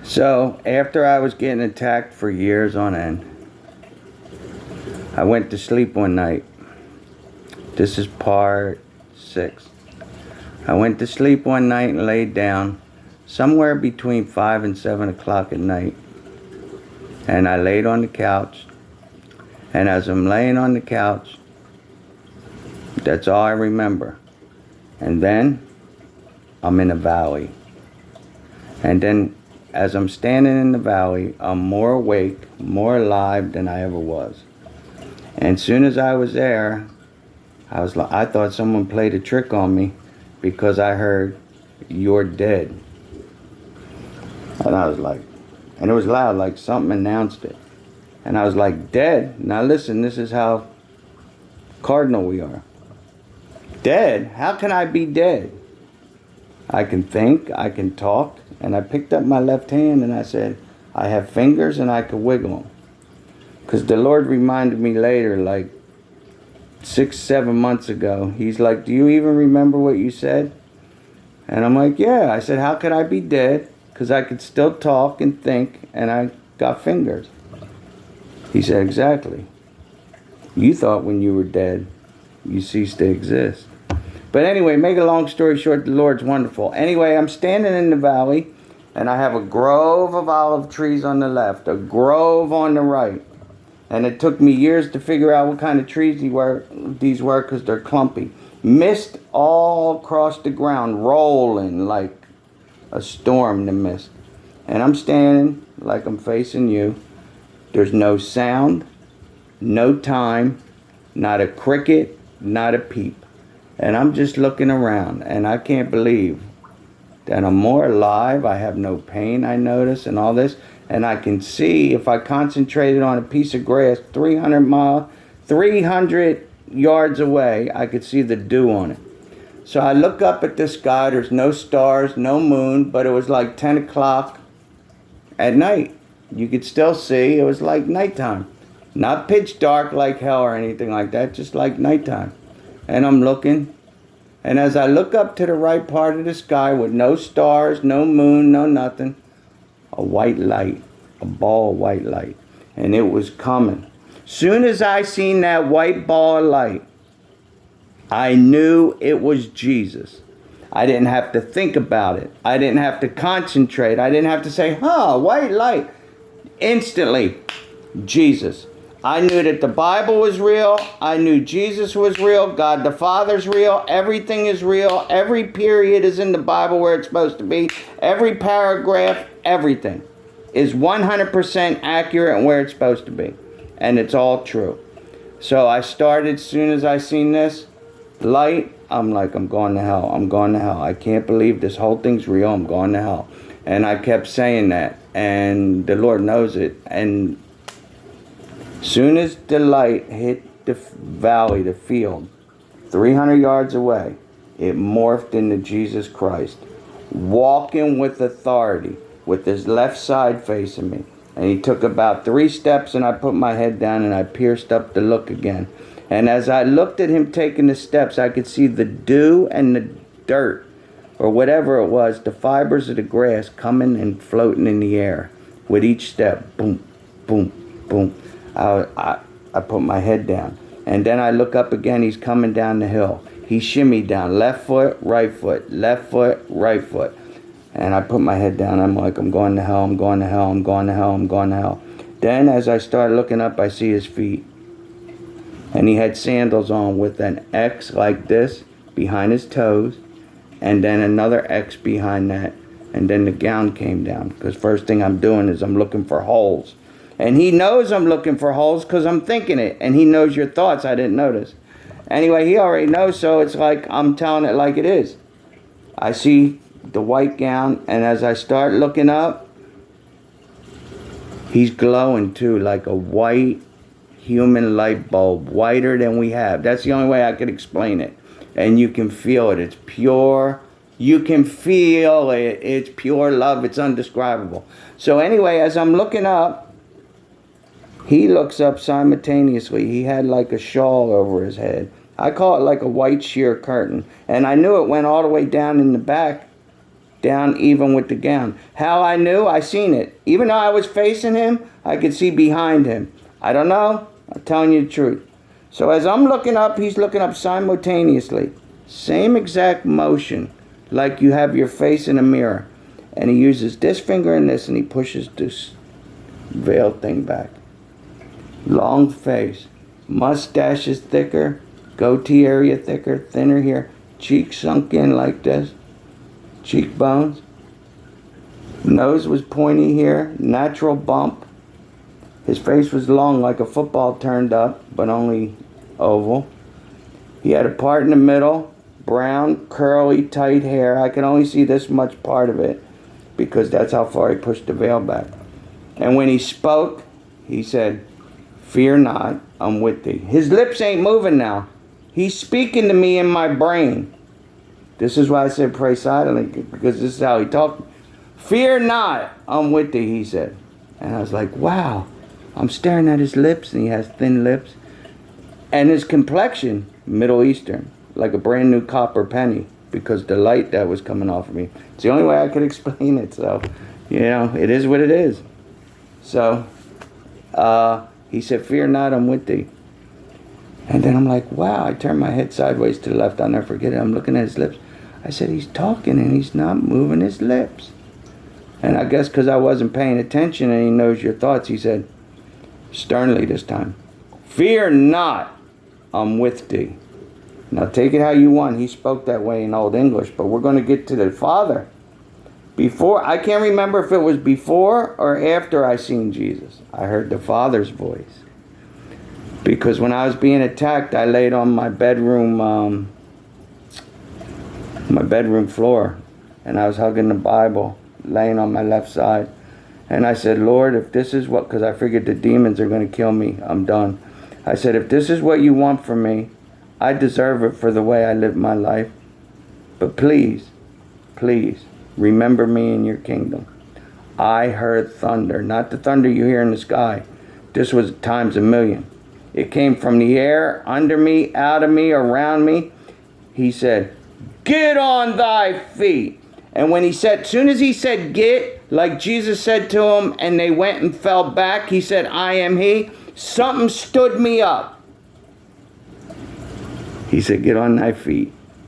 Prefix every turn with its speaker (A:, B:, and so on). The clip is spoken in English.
A: So, after I was getting attacked for years on end, I went to sleep one night. This is part 6. I went to sleep one night and laid down somewhere between 5 and 7 o'clock at night. And I laid on the couch. And as I'm laying on the couch, that's all I remember. And then I'm in a valley. And then as I'm standing in the valley, I'm more awake, more alive than I ever was. And as soon as I was there, I thought someone played a trick on me because I heard, "You're dead." And I was like, and it was loud, like something announced it. And I was like, "Dead?" Now listen, this is how cardinal we are. Dead? How can I be dead? I can think, I can talk. And I picked up my left hand and I said, I have fingers and I can wiggle them. Because the Lord reminded me later, like 6, 7 months ago, He's like, "Do you even remember what you said?" And I'm like, "Yeah." I said, "How could I be dead? Because I could still talk and think and I got fingers." He said, "Exactly. You thought when you were dead, you ceased to exist." But anyway, make a long story short, the Lord's wonderful. Anyway, I'm standing in the valley, and I have a grove of olive trees on the left, a grove on the right. And it took me years to figure out what kind of trees these were because they're clumpy. Mist all across the ground, rolling like a storm, the mist. And I'm standing like I'm facing you. There's no sound, no time, not a cricket, not a peep. And I'm just looking around, and I can't believe that I'm more alive. I have no pain, I notice, and all this. And I can see, if I concentrated on a piece of grass 300 yards away, I could see the dew on it. So I look up at the sky. There's no stars, no moon, but it was like 10 o'clock at night. You could still see. It was like nighttime. Not pitch dark like hell or anything like that, just like nighttime. And I'm looking, and as I look up to the right part of the sky with no stars, no moon, no nothing, a white light, a ball of white light, and it was coming. Soon as I seen that white ball of light, I knew it was Jesus. I didn't have to think about it. I didn't have to concentrate. I didn't have to say, white light. Instantly, Jesus. I knew that the Bible was real. I knew Jesus was real. God the Father's real. Everything is real. Every period is in the Bible where it's supposed to be. Every paragraph, everything is 100% accurate and where it's supposed to be. And it's all true. So I started, as soon as I seen this light, I'm like, I'm going to hell. I'm going to hell. I can't believe this whole thing's real. I'm going to hell. And I kept saying that. And the Lord knows it. And soon as the light hit the valley, the field, 300 yards away, it morphed into Jesus Christ, walking with authority, with his left side facing me. And he took about 3 steps, and I put my head down, and I pierced up to look again. And as I looked at him taking the steps, I could see the dew and the dirt, or whatever it was, the fibers of the grass coming and floating in the air with each step. Boom, boom, boom. I put my head down. And then I look up again. He's coming down the hill. He shimmied down. Left foot, right foot. Left foot, right foot. And I put my head down. I'm like, I'm going to hell. I'm going to hell. I'm going to hell. I'm going to hell. Then as I start looking up, I see his feet. And he had sandals on with an X like this behind his toes. And then another X behind that. And then the gown came down. Because first thing I'm doing is I'm looking for holes. And he knows I'm looking for holes because I'm thinking it. And he knows your thoughts. I didn't notice. Anyway, he already knows, so it's like I'm telling it like it is. I see the white gown, and as I start looking up, he's glowing too, like a white human light bulb, whiter than we have. That's the only way I could explain it. And you can feel it. It's pure. You can feel it. It's pure love. It's indescribable. So anyway, as I'm looking up, he looks up simultaneously. He had like a shawl over his head. I call it like a white sheer curtain. And I knew it went all the way down in the back down even with the gown. How I knew? I seen it. Even though I was facing him, I could see behind him. I don't know. I'm telling you the truth. So as I'm looking up, he's looking up simultaneously. Same exact motion, like you have your face in a mirror. And he uses this finger and this, and he pushes this veil thing back. Long face. Mustache is thicker. Goatee area thicker. Thinner here. Cheeks sunk in like this. Cheekbones. Nose was pointy here. Natural bump. His face was long like a football turned up, but only oval. He had a part in the middle. Brown, curly, tight hair. I can only see this much part of it because that's how far he pushed the veil back. And when he spoke, he said, "Fear not, I'm with thee." His lips ain't moving now. He's speaking to me in my brain. This is why I said pray silently, because this is how he talked. "Fear not, I'm with thee," he said. And I was like, wow. I'm staring at his lips, and he has thin lips. And his complexion, Middle Eastern, like a brand new copper penny, because the light that was coming off of me. It's the only way I could explain it. So, it is what it is. So, he said, "Fear not, I'm with thee." And then I'm like, wow. I turned my head sideways to the left. I'll never forget it. I'm looking at his lips. I said, he's talking and he's not moving his lips. And I guess because I wasn't paying attention and he knows your thoughts, he said, sternly this time, "Fear not, I'm with thee." Now take it how you want. He spoke that way in Old English, but we're going to get to the Father. Before, I can't remember if it was before or after I seen Jesus. I heard the Father's voice. Because when I was being attacked, I laid on my bedroom floor, and I was hugging the Bible, laying on my left side. And I said, "Lord, if this is what," because I figured the demons are going to kill me, I'm done. I said, "If this is what you want from me, I deserve it for the way I live my life. But please, please, remember me in your kingdom." I heard thunder, not the thunder you hear in the sky. This was times a million. It came from the air, under me, out of me, around me. He said, "Get on thy feet." And when he said, as soon as he said get, like Jesus said to him, and they went and fell back, he said, "I am he." Something stood me up. He said, "Get on thy feet."